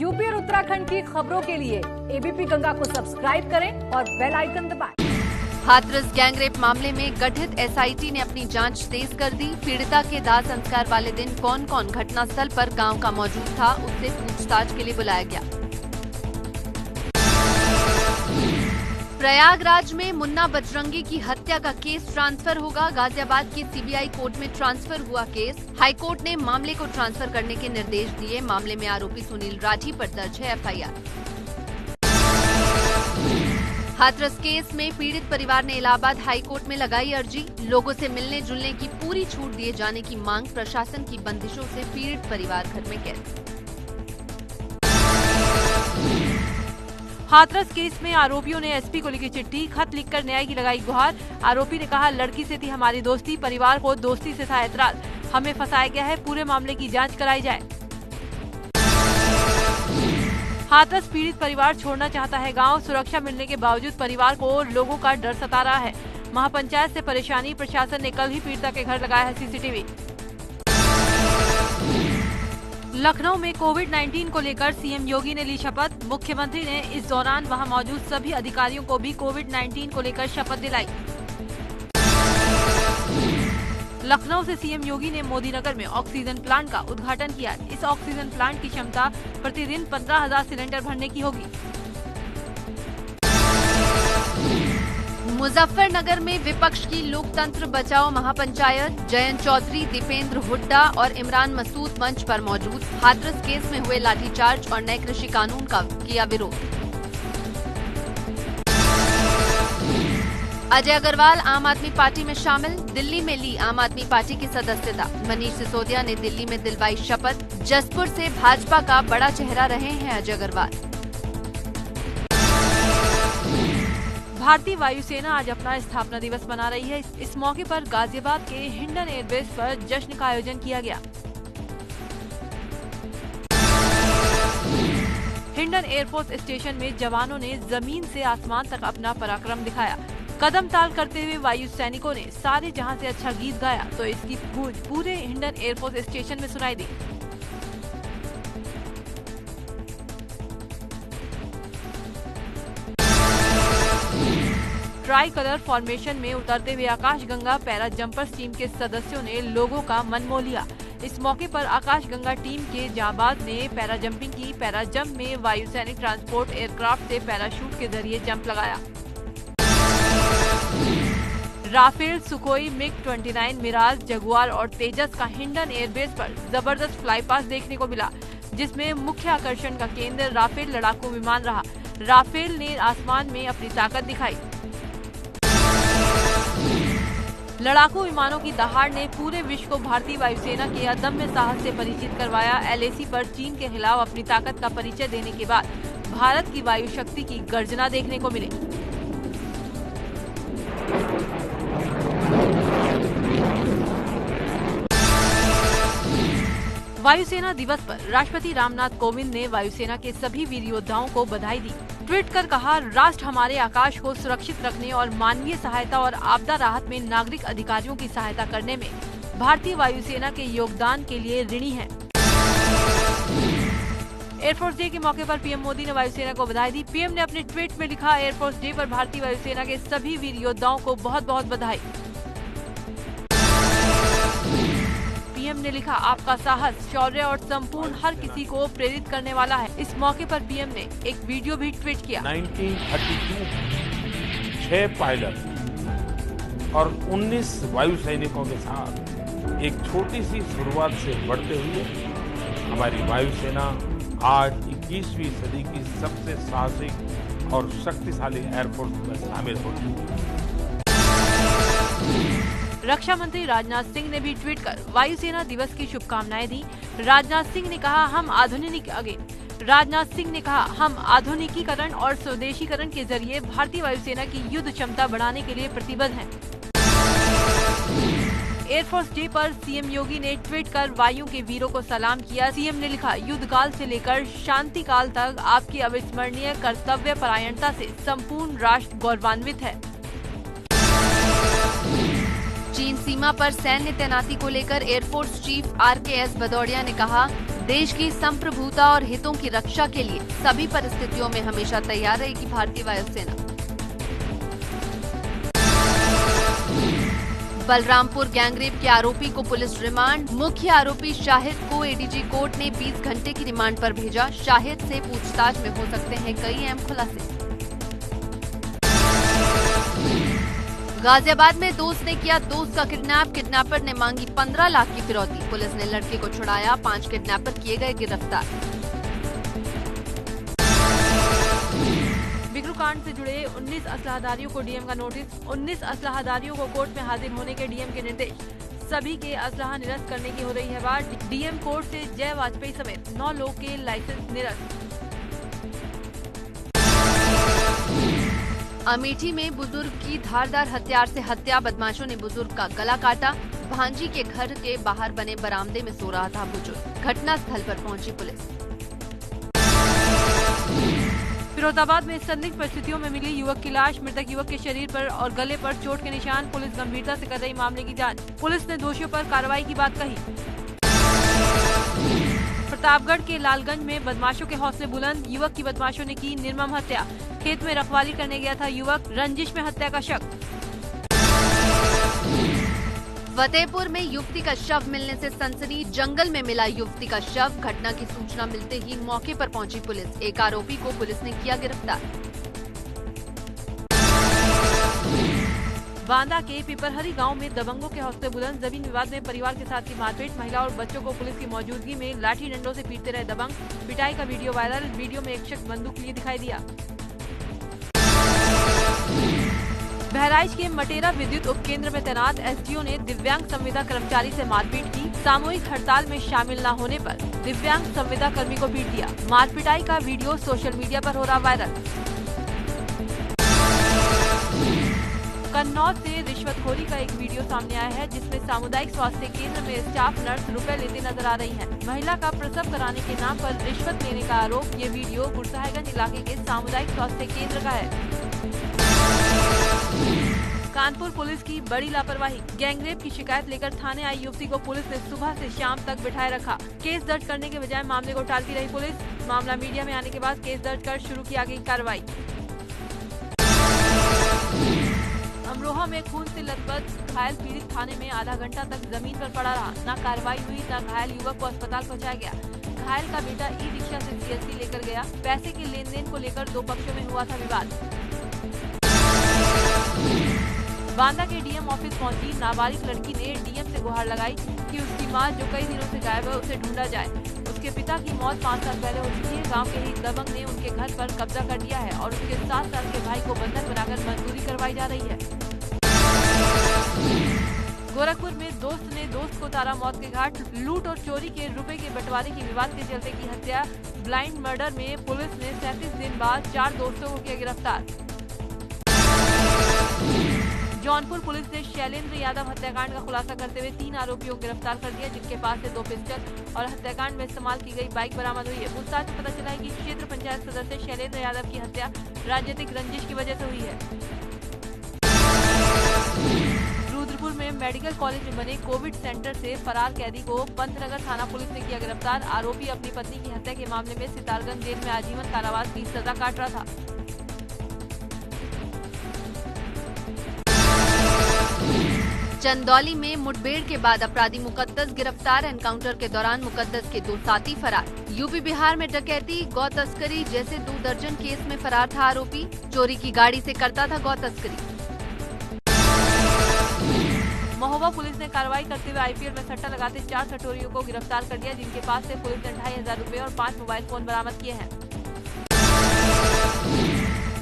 UP और उत्तराखंड की खबरों के लिए एबीपी गंगा को सब्सक्राइब करें और बेल आइकन दबाएं। हाथरस गैंगरेप मामले में गठित एसआईटी ने अपनी जांच तेज कर दी। पीड़िता के दाह संस्कार वाले दिन कौन कौन घटनास्थल पर गांव का मौजूद था, उससे पूछताछ के लिए बुलाया गया। प्रयागराज में मुन्ना बजरंगी की हत्या का केस ट्रांसफर होगा। गाजियाबाद की सीबीआई कोर्ट में ट्रांसफर हुआ केस। हाईकोर्ट ने मामले को ट्रांसफर करने के निर्देश दिए। मामले में आरोपी सुनील राठी पर दर्ज है एफआईआर। हाथरस केस में पीड़ित परिवार ने इलाहाबाद हाईकोर्ट में लगाई अर्जी। लोगों से मिलने जुलने की पूरी छूट दिए जाने की मांग। प्रशासन की बंदिशों से पीड़ित परिवार घर में कैद। हाथरस केस में आरोपियों ने एसपी को लिखी चिट्ठी, खत लिखकर न्याय की लगाई गुहार। आरोपी ने कहा, लड़की से थी हमारी दोस्ती, परिवार को दोस्ती से था एतराज, हमें फंसाया गया है, पूरे मामले की जांच कराई जाए। हाथरस पीड़ित परिवार छोड़ना चाहता है गांव। सुरक्षा मिलने के बावजूद परिवार को लोगों का डर सता रहा है। महापंचायत से परेशानी, प्रशासन ने कल ही पीड़िता के घर लगाया है सीसीटीवी। लखनऊ में कोविड-19 को लेकर सीएम योगी ने ली शपथ। मुख्यमंत्री ने इस दौरान वहां मौजूद सभी अधिकारियों को भी कोविड-19 को लेकर शपथ दिलाई। लखनऊ से सीएम योगी ने मोदीनगर में ऑक्सीजन प्लांट का उद्घाटन किया। इस ऑक्सीजन प्लांट की क्षमता प्रतिदिन 15,000 सिलेंडर भरने की होगी। मुजफ्फरनगर में विपक्ष की लोकतंत्र बचाओ महापंचायत। जयंत चौधरी, दीपेंद्र हुड्डा और इमरान मसूद मंच पर मौजूद। हाथरस केस में हुए लाठीचार्ज और नए कृषि कानून का किया विरोध। अजय अग्रवाल आम आदमी पार्टी में शामिल। दिल्ली में ली आम आदमी पार्टी की सदस्यता। मनीष सिसोदिया ने दिल्ली में दिलवाई शपथ। जसपुर से भाजपा का बड़ा चेहरा रहे हैं अजय अग्रवाल। भारतीय वायुसेना आज अपना स्थापना दिवस मना रही है। इस मौके पर गाजियाबाद के हिंडन एयरबेस पर जश्न का आयोजन किया गया। हिंडन एयरफोर्स स्टेशन में जवानों ने जमीन से आसमान तक अपना पराक्रम दिखाया। कदम ताल करते हुए वायु सैनिकों ने सारे जहां से अच्छा गीत गाया तो इसकी गूंज पूरे हिंडन एयरफोर्स स्टेशन में सुनाई दी। ट्राई कलर फॉर्मेशन में उतरते हुए आकाशगंगा पैरा जंपर्स टीम के सदस्यों ने लोगों का मन मोह लिया। इस मौके पर आकाशगंगा टीम के जाबाज ने पैरा जंपिंग की। पैरा जंप में वायु सैनिक ट्रांसपोर्ट एयरक्राफ्ट से पैराशूट के जरिए जंप लगाया। राफेल, सुखोई, मिग-29, मिराज, जगुआर और तेजस का हिंडन एयरबेस पर जबरदस्त फ्लाईपास देखने को मिला, जिसमें मुख्य आकर्षण का केंद्र राफेल लड़ाकू विमान रहा। राफेल ने आसमान में अपनी ताकत दिखाई। लड़ाकू विमानों की दहाड़ ने पूरे विश्व को भारतीय वायुसेना के अदम्य साहस से परिचित करवाया। एलएसी पर चीन के खिलाफ अपनी ताकत का परिचय देने के बाद भारत की वायु शक्ति की गर्जना देखने को मिली। वायुसेना दिवस पर राष्ट्रपति रामनाथ कोविंद ने वायुसेना के सभी वीर योद्धाओं को बधाई दी। ट्वीट कर कहा, राष्ट्र हमारे आकाश को सुरक्षित रखने और मानवीय सहायता और आपदा राहत में नागरिक अधिकारियों की सहायता करने में भारतीय वायुसेना के योगदान के लिए ऋणी है। एयरफोर्स डे के मौके पर पीएम मोदी ने वायुसेना को बधाई दी। पीएम ने अपने ट्वीट में लिखा, एयरफोर्स डे पर भारतीय वायुसेना के सभी वीर योद्धाओं को बहुत बहुत बधाई। पीएम ने लिखा, आपका साहस, शौर्य और संपूर्ण हर किसी को प्रेरित करने वाला है। इस मौके पर पीएम ने एक वीडियो भी ट्वीट किया। 1932 6 पायलट और 19 वायु सैनिकों के साथ एक छोटी सी शुरुआत से बढ़ते हुए हमारी वायुसेना आज 21वीं सदी की सबसे साहसिक और शक्तिशाली एयरफोर्स में शामिल हो चुकी है। रक्षा मंत्री राजनाथ सिंह ने भी ट्वीट कर वायुसेना दिवस की शुभकामनाएं दी। राजनाथ सिंह ने कहा, हम आधुनिकीकरण और स्वदेशीकरण के जरिए भारतीय वायुसेना की युद्ध क्षमता बढ़ाने के लिए प्रतिबद्ध हैं। एयरफोर्स डे पर सीएम योगी ने ट्वीट कर वायु के वीरों को सलाम किया। सीएम ने लिखा, युद्ध काल से लेकर शांति काल तक आपकी अविस्मरणीय कर्तव्य परायणता से संपूर्ण राष्ट्र गौरवान्वित है। चीन सीमा पर सैन्य तैनाती को लेकर एयरफोर्स चीफ आरकेएस भदौड़िया ने कहा, देश की संप्रभुता और हितों की रक्षा के लिए सभी परिस्थितियों में हमेशा तैयार रहेगी भारतीय वायुसेना। बलरामपुर गैंगरेप के आरोपी को पुलिस रिमांड। मुख्य आरोपी शाहिद को एडीजी कोर्ट ने 20 घंटे की रिमांड पर भेजा। शाहिद से पूछताछ में हो सकते हैं कई अहम खुलासे। गाजियाबाद में दोस्त ने किया दोस्त का किडनैप। किडनैपर ने मांगी 15 लाख की फिरौती। पुलिस ने लड़के को छुड़ाया। 5 किडनैपर किए गए गिरफ्तार। बिकरू कांड से जुड़े 19 असलाहधारियों को डीएम का नोटिस। 19 असलाहधारियों को कोर्ट में हाजिर होने के डीएम के निर्देश। सभी के असलाहा निरस्त करने की हो रही है बात। डीएम कोर्ट से जय वाजपेयी समेत 9 लोग के लाइसेंस निरस्त। अमेठी में बुजुर्ग की धारदार हथियार से हत्या। बदमाशों ने बुजुर्ग का गला काटा। भांजी के घर के बाहर बने बरामदे में सो रहा था बुजुर्ग। घटना स्थल पर पहुंची पुलिस। फिरोजाबाद में संदिग्ध परिस्थितियों में मिली युवक की लाश। मृतक युवक के शरीर पर और गले पर चोट के निशान। पुलिस गंभीरता से कर रही मामले की जांच। पुलिस ने दोषियों पर कार्रवाई की बात कही। प्रतापगढ़ के लालगंज में बदमाशों के हौसले बुलंद। युवक की बदमाशों ने की निर्मम हत्या। खेत में रखवाली करने गया था युवक। रंजिश में हत्या का शक। फतेहपुर में युवती का शव मिलने से सनसनी। जंगल में मिला युवती का शव। घटना की सूचना मिलते ही मौके पर पहुंची पुलिस। एक आरोपी को पुलिस ने किया गिरफ्तार। बांदा के पिपरहरी गांव में दबंगों के हौसले बुलंद। जमीन विवाद में परिवार के साथ की मारपीट। महिला और बच्चों को पुलिस की मौजूदगी में लाठी डंडों से पीटते रहे दबंग। पिटाई का वीडियो वायरल। वीडियो में एक शख्स बंदूक लिए दिखाई दिया। बहराइच के मटेरा विद्युत उपकेंद्र में तैनात एसडीओ ने दिव्यांग संविदा कर्मचारी से मारपीट की। सामूहिक हड़ताल में शामिल न होने पर दिव्यांग संविदा कर्मी को पीट दिया। मारपिटाई का वीडियो सोशल मीडिया पर हो रहा वायरल। कन्नौज से रिश्वतखोरी का एक वीडियो सामने आया है, जिसमें सामुदायिक स्वास्थ्य केंद्र में स्टाफ नर्स रुपए लेते नजर आ रही हैं। महिला का प्रसव कराने के नाम पर रिश्वत लेने का आरोप। ये वीडियो गुरसाहिबगंज इलाके के सामुदायिक स्वास्थ्य केंद्र का है। कानपुर पुलिस की बड़ी लापरवाही। गैंगरेप की शिकायत लेकर थाने आई युवती को पुलिस ने सुबह से शाम तक बिठाए रखा। केस दर्ज करने के बजाय मामले को टालती रही पुलिस। मामला मीडिया में आने के बाद केस दर्ज कर शुरू की गई कार्रवाई। अमरोहा में खून से लथपथ घायल पीड़ित थाने में आधा घंटा तक जमीन पर पड़ा रहा। न कार्रवाई हुई, न घायल युवक को अस्पताल पहुंचाया गया। घायल का बेटा ई रिक्शा से सीएससी लेकर गया। पैसे के लेन देन को लेकर 2 पक्षों में हुआ था विवाद। बांदा के डीएम ऑफिस पहुंची नाबालिग लड़की ने डीएम से गुहार लगाई कि उसकी मां जो कई दिनों से गायब है उसे ढूंढा जाए। उसके पिता की मौत 5 साल पहले हो चुकी है। गांव के ही दबंग ने उनके घर पर कब्जा कर लिया है और उसके 7 साल के भाई को बंधक बनाकर मजदूरी करवाई जा रही है। गोरखपुर में दोस्त ने दोस्त को उतारा मौत के घाट। लूट और चोरी के रुपए के बंटवारे की विवाद के चलते की हत्या। ब्लाइंड मर्डर में पुलिस ने 37 दिन बाद 4 दोस्तों को किया गिरफ्तार। जौनपुर पुलिस ने शैलेंद्र यादव हत्याकांड का खुलासा करते हुए 3 आरोपियों को गिरफ्तार कर दिया, जिनके पास से 2 पिस्टल और हत्याकांड में इस्तेमाल की गई बाइक बरामद हुई है। पूछताछ में पता चला है कि क्षेत्र पंचायत सदस्य शैलेंद्र यादव की हत्या राजनीतिक रंजिश की वजह से हुई है। रुद्रपुर में मेडिकल कॉलेज में बने कोविड सेंटर से फरार कैदी को पंतनगर थाना पुलिस ने किया गिरफ्तार। आरोपी अपनी पत्नी की हत्या के मामले में सितारगंज जेल में आजीवन कारावास की सजा काट रहा था। चंदौली में मुठभेड़ के बाद अपराधी मुकद्दस गिरफ्तार। एनकाउंटर के दौरान मुकद्दस के 2 साथी फरार। यूपी बिहार में डकैती, गौ तस्करी जैसे 2 दर्जन केस में फरार था आरोपी। चोरी की गाड़ी से करता था गौ तस्करी। महोबा पुलिस ने कार्रवाई करते हुए आईपीएल में सट्टा लगाते 4 सटोरियों को गिरफ्तार कर दिया, जिनके पास से पुलिस ने 2500 रुपए और 5 मोबाइल फोन बरामद किए हैं।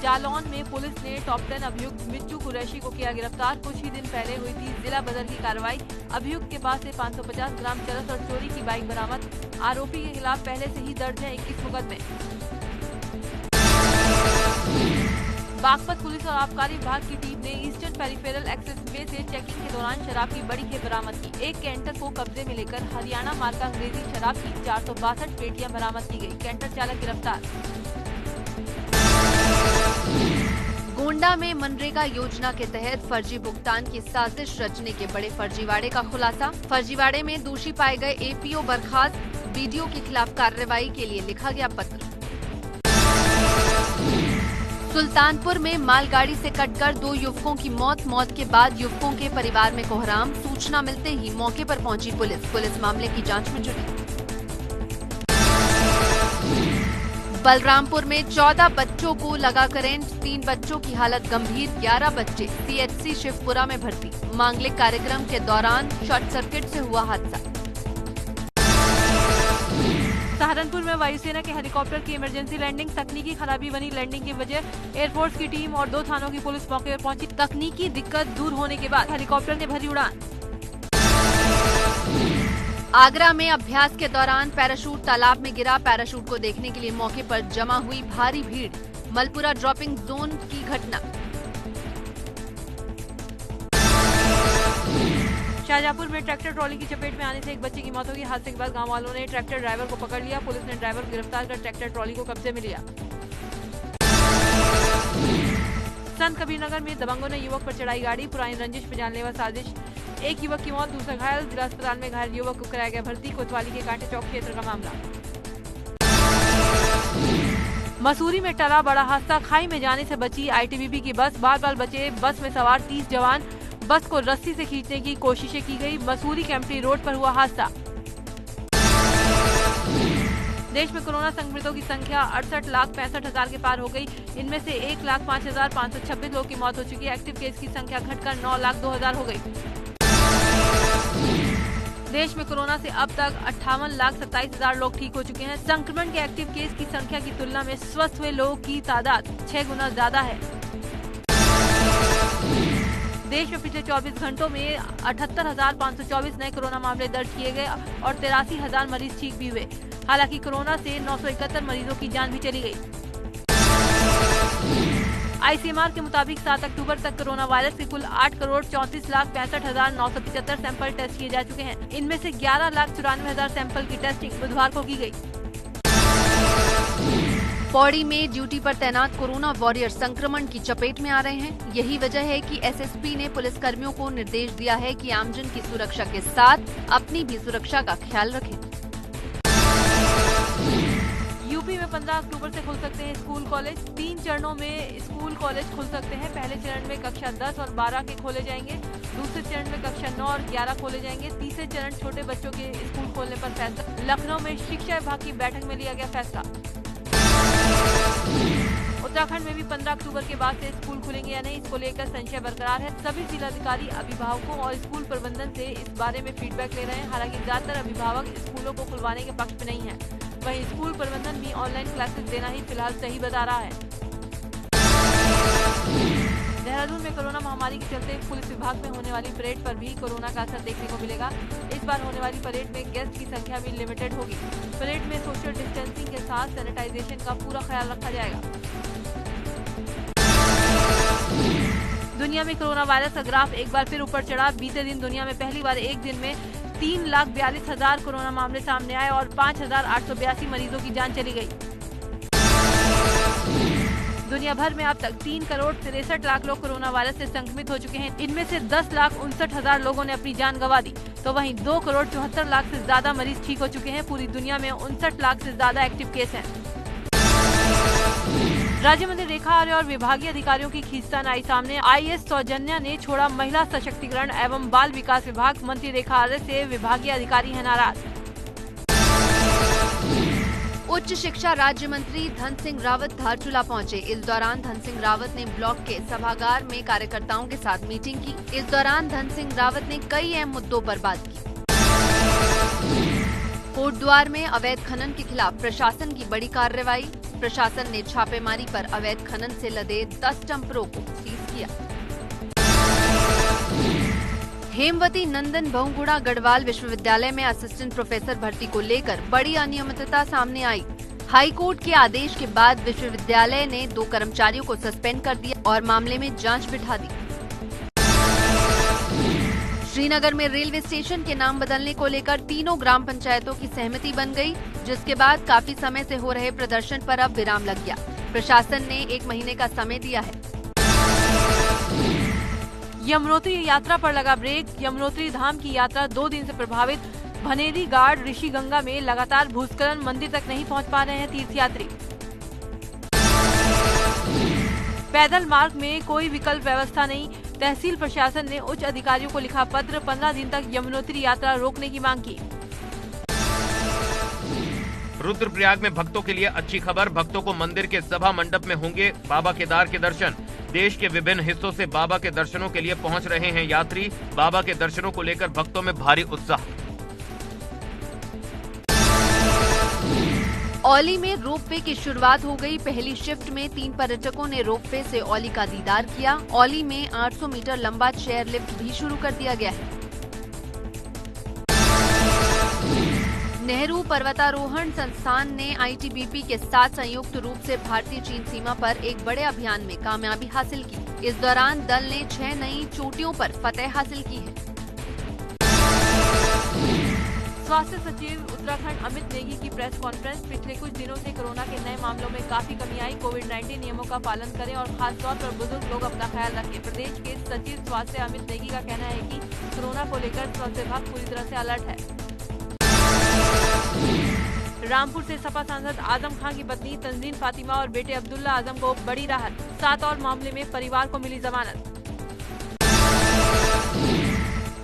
जालौन में पुलिस ने टॉप 10 अभियुक्त मिच्चू कुरैशी को किया गिरफ्तार। कुछ ही दिन पहले हुई थी जिला बदर की कार्रवाई। अभियुक्त के पास से 550 ग्राम चरस और चोरी की बाइक बरामद। आरोपी के खिलाफ पहले से ही दर्ज है 21 मुकदमे। बागपत पुलिस और आबकारी विभाग की टीम ने ईस्टर्न पेरिफेरल एक्सेसवे से चेकिंग के दौरान शराब की बड़ी खेप बरामद की। एक कैंटर को कब्जे में लेकर हरियाणा मार्का अंग्रेजी शराब की 462 पेटियां बरामद की गई। कैंटर चालक गिरफ्तार। गोंडा में मनरेगा योजना के तहत फर्जी भुगतान की साजिश रचने के बड़े फर्जीवाड़े का खुलासा। फर्जीवाड़े में दोषी पाए गए एपीओ बर्खास्त। वीडियो के खिलाफ कार्रवाई के लिए लिखा गया पत्र। सुल्तानपुर में मालगाड़ी से कटकर 2 युवकों की मौत के बाद युवकों के परिवार में कोहराम। सूचना मिलते ही मौके पर पहुंची पुलिस मामले की जांच में जुटी। बलरामपुर में 14 बच्चों को लगा करंट, 3 बच्चों की हालत गंभीर, 11 बच्चे CHC शिवपुरा में भर्ती। मांगलिक कार्यक्रम के दौरान शॉर्ट सर्किट से हुआ हादसा। सहारनपुर में वायुसेना के हेलीकॉप्टर की इमरजेंसी लैंडिंग, तकनीकी खराबी बनी लैंडिंग की वजह। एयरफोर्स की टीम और 2 थानों की पुलिस मौके पर पहुंची। तकनीकी दिक्कत दूर होने के बाद हेलीकॉप्टर ने भरी उड़ान। आगरा में अभ्यास के दौरान पैराशूट तालाब में गिरा। पैराशूट को देखने के लिए मौके पर जमा हुई भारी भीड़। मलपुरा ड्रॉपिंग जोन की घटना। शाहजहांपुर में ट्रैक्टर ट्रॉली की चपेट में आने से एक बच्चे की मौत हो गई। हादसे के बाद गांव वालों ने ट्रैक्टर ड्राइवर को पकड़ लिया। पुलिस ने ड्राइवर को गिरफ्तार कर ट्रैक्टर ट्रॉली को कब्जे में लिया। संत कबीरनगर में दबंगों ने युवक पर चढ़ाई गाड़ी। पुरानी रंजिश में जानलेवा साजिश। एक युवक की मौत, दूसरा घायल। जिला अस्पताल में घायल युवक को कराया गया भर्ती। कोतवाली के कांटे चौक क्षेत्र का मामला। मसूरी में टला बड़ा हादसा। खाई में जाने से बची ITBP की बस। बाल बचे बस में सवार 30 जवान। बस को रस्सी से खींचने की कोशिशें की गई। मसूरी कैंपटी रोड पर हुआ हादसा। देश में कोरोना संक्रमितों की संख्या 68,65,000 के पार हो गई। इनमें से 1,05,526 लोगों की मौत हो चुकी है। एक्टिव केस की संख्या घटकर 9,02,000 हो गई। देश में कोरोना से अब तक 58,27,000 लोग ठीक हो चुके हैं। संक्रमण के एक्टिव केस की संख्या की तुलना में स्वस्थ हुए लोगों की तादाद 6 गुना ज्यादा है। देश में पिछले 24 घंटों में 78,524 नए कोरोना मामले दर्ज किए गए और 83,000 मरीज ठीक भी हुए। हालांकि कोरोना से 971 मरीजों की जान भी चली गई। ICMR के मुताबिक 7 अक्टूबर तक कोरोना वायरस के कुल 8,34,65,975 सैंपल टेस्ट किए जा चुके हैं। इनमें से 11,94,000 सैंपल की टेस्टिंग बुधवार को की गई। पौड़ी में ड्यूटी पर तैनात कोरोना वॉरियर संक्रमण की चपेट में आ रहे हैं। यही वजह है कि SSP ने पुलिसकर्मियों को निर्देश दिया है कि आमजन की सुरक्षा के साथ अपनी भी सुरक्षा का ख्याल रखें। यूपी में 15 अक्टूबर से खुल सकते हैं स्कूल कॉलेज। 3 चरणों में स्कूल कॉलेज खुल सकते हैं। पहले चरण में कक्षा 10 और 12 के खोले जाएंगे। दूसरे चरण में कक्षा 9 और 11 खोले जाएंगे। तीसरे चरण छोटे बच्चों के स्कूल खोलने पर फैसला। लखनऊ में शिक्षा विभाग की बैठक में लिया गया फैसला। उत्तराखंड में भी 15 अक्टूबर के बाद से स्कूल खुलेंगे या नहीं, इसको लेकर संशय बरकरार है। सभी जिलाधिकारी अभिभावकों और स्कूल प्रबंधन से इस बारे में फीडबैक ले रहे हैं। हालांकि ज्यादातर अभिभावक स्कूलों को खुलवाने के पक्ष में नहीं है। वहीं स्कूल प्रबंधन भी ऑनलाइन क्लासेस देना ही फिलहाल सही बता रहा है। देहरादून में कोरोना महामारी के चलते पुलिस विभाग में होने वाली परेड पर भी कोरोना का असर देखने को मिलेगा। इस बार होने वाली परेड में गेस्ट की संख्या भी लिमिटेड होगी। परेड में सोशल डिस्टेंसिंग के साथ सैनिटाइजेशन का पूरा ख्याल रखा जाएगा। दुनिया में कोरोना वायरस का ग्राफ एक बार फिर ऊपर चढ़ा। बीते दिन दुनिया में पहली बार एक दिन में 3,42,000 कोरोना मामले सामने आए और 5,882 मरीजों की जान चली गई। दुनिया भर में अब तक 3,63,00,000 लोग कोरोना वायरस से संक्रमित हो चुके हैं। इनमें से 10,59,000 लोगों ने अपनी जान गंवा दी। तो वहीं 2,74,00,000 से ज्यादा मरीज ठीक हो चुके हैं। पूरी दुनिया में 59 से ज्यादा एक्टिव केस हैं। राज्य मंत्री रेखा आर्य और विभागीय अधिकारियों की खींचतान आई सामने। IAS सौजन्या ने छोड़ा महिला सशक्तिकरण एवं बाल विकास विभाग। मंत्री रेखा आर्य से विभागीय अधिकारी हैं नाराज। उच्च शिक्षा राज्य मंत्री धन सिंह रावत धारचूला पहुंचे। इस दौरान धन सिंह रावत ने ब्लॉक के सभागार में कार्यकर्ताओं के साथ मीटिंग की। इस दौरान धन सिंह रावत ने कई अहम मुद्दों पर बात की। कोटद्वार में अवैध खनन के खिलाफ प्रशासन की बड़ी कार्रवाई। प्रशासन ने छापेमारी पर अवैध खनन से लदे 10 डंपरों को सीज किया। हेमवती नंदन बहुगुणा गढ़वाल विश्वविद्यालय में असिस्टेंट प्रोफेसर भर्ती को लेकर बड़ी अनियमितता सामने आई। हाई कोर्ट के आदेश के बाद विश्वविद्यालय ने 2 कर्मचारियों को सस्पेंड कर दिया और मामले में जांच बिठा दी। श्रीनगर में रेलवे स्टेशन के नाम बदलने को लेकर तीनों ग्राम पंचायतों की सहमति बन गई, जिसके बाद काफी समय से हो रहे प्रदर्शन पर अब विराम लग गया। प्रशासन ने 1 महीने का समय दिया है। यमुनोत्री यात्रा पर लगा ब्रेक। यमुनोत्री धाम की यात्रा 2 दिन से प्रभावित। भनेरी घाट ऋषि गंगा में लगातार भूस्खलन, मंदिर तक नहीं पहुंच पा रहे हैं तीर्थयात्री। पैदल मार्ग में कोई विकल्प व्यवस्था नहीं, तहसील प्रशासन ने उच्च अधिकारियों को लिखा पत्र, 15 दिन तक यमुनोत्री यात्रा रोकने की मांग की। रुद्रप्रयाग में भक्तों के लिए अच्छी खबर, भक्तों को मंदिर के सभा मंडप में होंगे बाबा केदार के दर्शन। देश के विभिन्न हिस्सों से बाबा के दर्शनों के लिए पहुंच रहे हैं यात्री। बाबा के दर्शनों को लेकर भक्तों में भारी उत्साह। औली में रोपवे की शुरुआत हो गई। पहली शिफ्ट में 3 पर्यटकों ने रोपवे से औली का दीदार किया। औली में 800 मीटर लंबा चेयर लिफ्ट भी शुरू कर दिया गया है। नेहरू पर्वतारोहण संस्थान ने आईटीबीपी के साथ संयुक्त रूप से भारतीय चीन सीमा पर एक बड़े अभियान में कामयाबी हासिल की। इस दौरान दल ने 6 नई चोटियों पर फतेह हासिल की है। स्वास्थ्य सचिव उत्तराखंड अमित नेगी की प्रेस कॉन्फ्रेंस। पिछले कुछ दिनों से कोरोना के नए मामलों में काफी कमी आई। कोविड-19 नियमों का पालन करें और खास तौर पर बुजुर्ग लोग अपना ख्याल रखें। प्रदेश के सचिव स्वास्थ्य अमित नेगी का कहना है कि कोरोना को लेकर स्वास्थ्य विभाग पूरी तरह से अलर्ट है। रामपुर से सपा सांसद आजम खान की पत्नी तंजीन फातिमा और बेटे अब्दुल्ला आजम को बड़ी राहत। 7 और मामले में परिवार को मिली जमानत।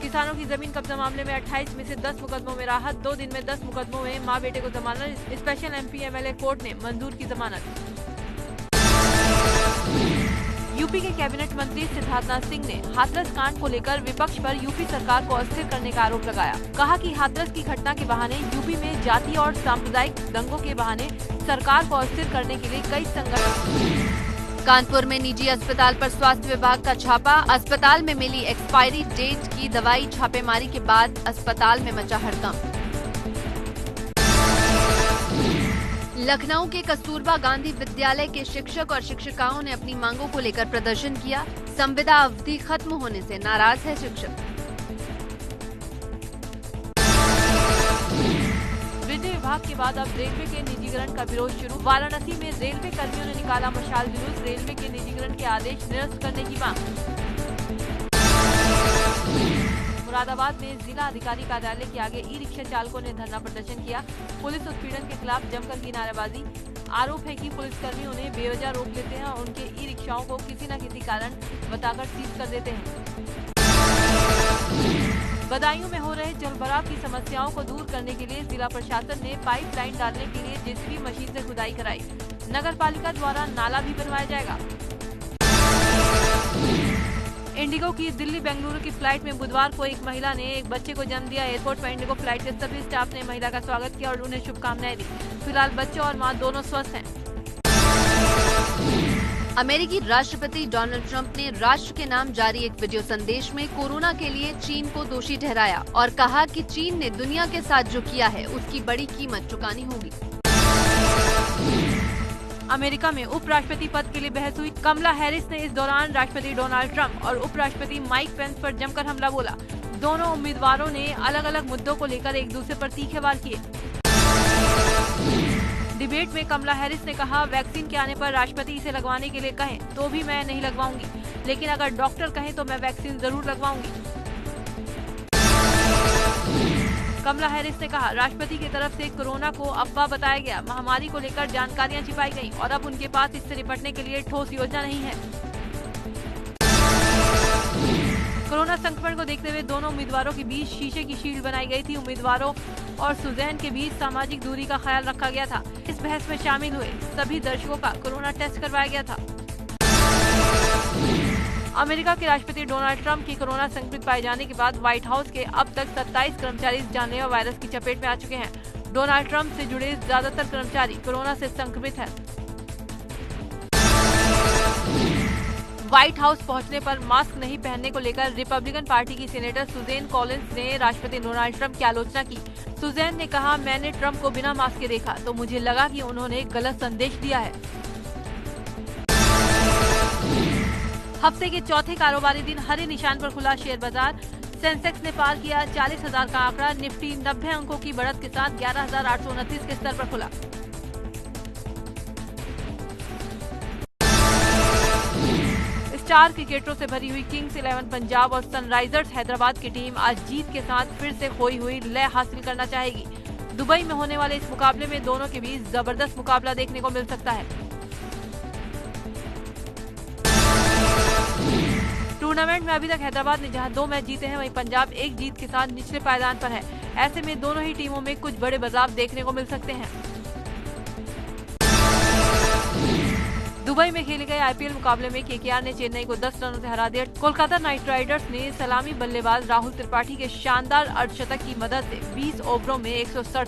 किसानों की जमीन कब्जा मामले में 28 में से 10 मुकदमों में राहत। 2 दिन में 10 मुकदमों में मां बेटे को जमानत। स्पेशल एमपी एमएलए कोर्ट ने मंजूर की जमानत। यूपी के कैबिनेट मंत्री सिद्धार्थनाथ सिंह ने हाथरस कांड को लेकर विपक्ष पर यूपी सरकार को अस्थिर करने का आरोप लगाया। कहा कि हाथरस की घटना के बहाने यूपी में जाति और सांप्रदायिक दंगों के बहाने सरकार को अस्थिर करने के लिए कई संगठन। कानपुर में निजी अस्पताल पर स्वास्थ्य विभाग का छापा। अस्पताल में मिली एक्सपायरी डेट की दवाई। छापेमारी के बाद अस्पताल में मचा हड़कंप। लखनऊ के कस्तूरबा गांधी विद्यालय के शिक्षक और शिक्षिकाओं ने अपनी मांगों को लेकर प्रदर्शन किया। संविदा अवधि खत्म होने से नाराज है शिक्षक। बिजली विभाग के बाद अब रेलवे के निजीकरण का विरोध शुरू। वाराणसी में रेलवे कर्मियों ने निकाला मशाल जुलूस। रेलवे के निजीकरण के आदेश निरस्त करने की मांग। मुरादाबाद में जिला अधिकारी कार्यालय के आगे ई रिक्शा चालकों ने धरना प्रदर्शन किया। पुलिस उत्पीड़न के खिलाफ जमकर की नारेबाजी। आरोप है कि पुलिसकर्मी उन्हें बेवजह रोक लेते हैं और उनके ई रिक्शाओं को किसी न किसी कारण बताकर सीज कर देते हैं। बदायूं में हो रहे जलभराव की समस्याओं को दूर करने के लिए जिला प्रशासन ने पाइपलाइन डालने के लिए जेसीबी मशीन से खुदाई कराई। नगर पालिका द्वारा नाला भी बनवाया जाएगा। इंडिगो की दिल्ली बेंगलुरु की फ्लाइट में बुधवार को एक महिला ने एक बच्चे को जन्म दिया। एयरपोर्ट पर इंडिगो फ्लाइट के सभी स्टाफ ने महिला का स्वागत किया और उन्हें शुभकामनाएं दी। फिलहाल बच्चे और मां दोनों स्वस्थ हैं। अमेरिकी राष्ट्रपति डोनाल्ड ट्रंप ने राष्ट्र के नाम जारी एक वीडियो संदेश में कोरोना के लिए चीन को दोषी ठहराया और कहा कि चीन ने दुनिया के साथ जो किया है उसकी बड़ी कीमत चुकानी होगी। अमेरिका में उपराष्ट्रपति पद के लिए बहस हुई। कमला हैरिस ने इस दौरान राष्ट्रपति डोनाल्ड ट्रंप और उपराष्ट्रपति माइक पेंस पर जमकर हमला बोला। दोनों उम्मीदवारों ने अलग अलग मुद्दों को लेकर एक दूसरे पर तीखे वार किए। डिबेट में कमला हैरिस ने कहा, वैक्सीन के आने पर राष्ट्रपति इसे लगवाने के लिए कहें तो भी मैं नहीं लगवाऊंगी, लेकिन अगर डॉक्टर कहें तो मैं वैक्सीन जरूर लगवाऊंगी। कमला हैरिस ने कहा, राष्ट्रपति की तरफ से कोरोना को अफवाह बताया गया। महामारी को लेकर जानकारियां छिपाई गई और अब उनके पास इससे निपटने के लिए ठोस योजना नहीं है। कोरोना संक्रमण को देखते हुए दोनों उम्मीदवारों के बीच शीशे की शील्ड बनाई गई थी। उम्मीदवारों और सुजैन के बीच सामाजिक दूरी का ख्याल रखा गया था। इस बहस में शामिल हुए सभी दर्शकों का कोरोना टेस्ट करवाया गया था। अमेरिका के राष्ट्रपति डोनाल्ड ट्रंप की कोरोना संक्रमित पाए जाने के बाद व्हाइट हाउस के अब तक 27 कर्मचारी इस जानलेवा वायरस की चपेट में आ चुके हैं। डोनाल्ड ट्रंप से जुड़े ज्यादातर कर्मचारी कोरोना से संक्रमित हैं। व्हाइट हाउस पहुंचने पर मास्क नहीं पहनने को लेकर रिपब्लिकन पार्टी की सीनेटर सुजैन कॉलिंस ने राष्ट्रपति डोनाल्ड ट्रंप की आलोचना की। सुजैन ने कहा, मैंने ट्रंप को बिना मास्क के देखा तो मुझे लगा कि उन्होंने गलत संदेश दिया है। हफ्ते के चौथे कारोबारी दिन हरे निशान पर खुला शेयर बाजार। सेंसेक्स ने पार किया 40,000 का आंकड़ा। निफ्टी 90 अंकों की बढ़त के साथ 11,829 के स्तर पर खुला। 4 क्रिकेटरों से भरी हुई किंग्स 11 पंजाब और सनराइजर्स हैदराबाद की टीम आज जीत के साथ फिर से खोई हुई लय हासिल करना चाहेगी। दुबई में होने वाले इस मुकाबले में दोनों के बीच जबरदस्त मुकाबला देखने को मिल सकता है। टूर्नामेंट में अभी तक हैदराबाद ने जहां 2 मैच जीते हैं, वहीं पंजाब 1 जीत के साथ निचले पायदान पर है। ऐसे में दोनों ही टीमों में कुछ बड़े बदलाव देखने को मिल सकते हैं। दुबई में खेले गए आईपीएल मुकाबले में केकेआर ने चेन्नई को 10 रनों से हरा दिया। कोलकाता नाइट राइडर्स ने सलामी बल्लेबाज राहुल त्रिपाठी के शानदार अर्धशतक की मदद से 20 ओवरों में 167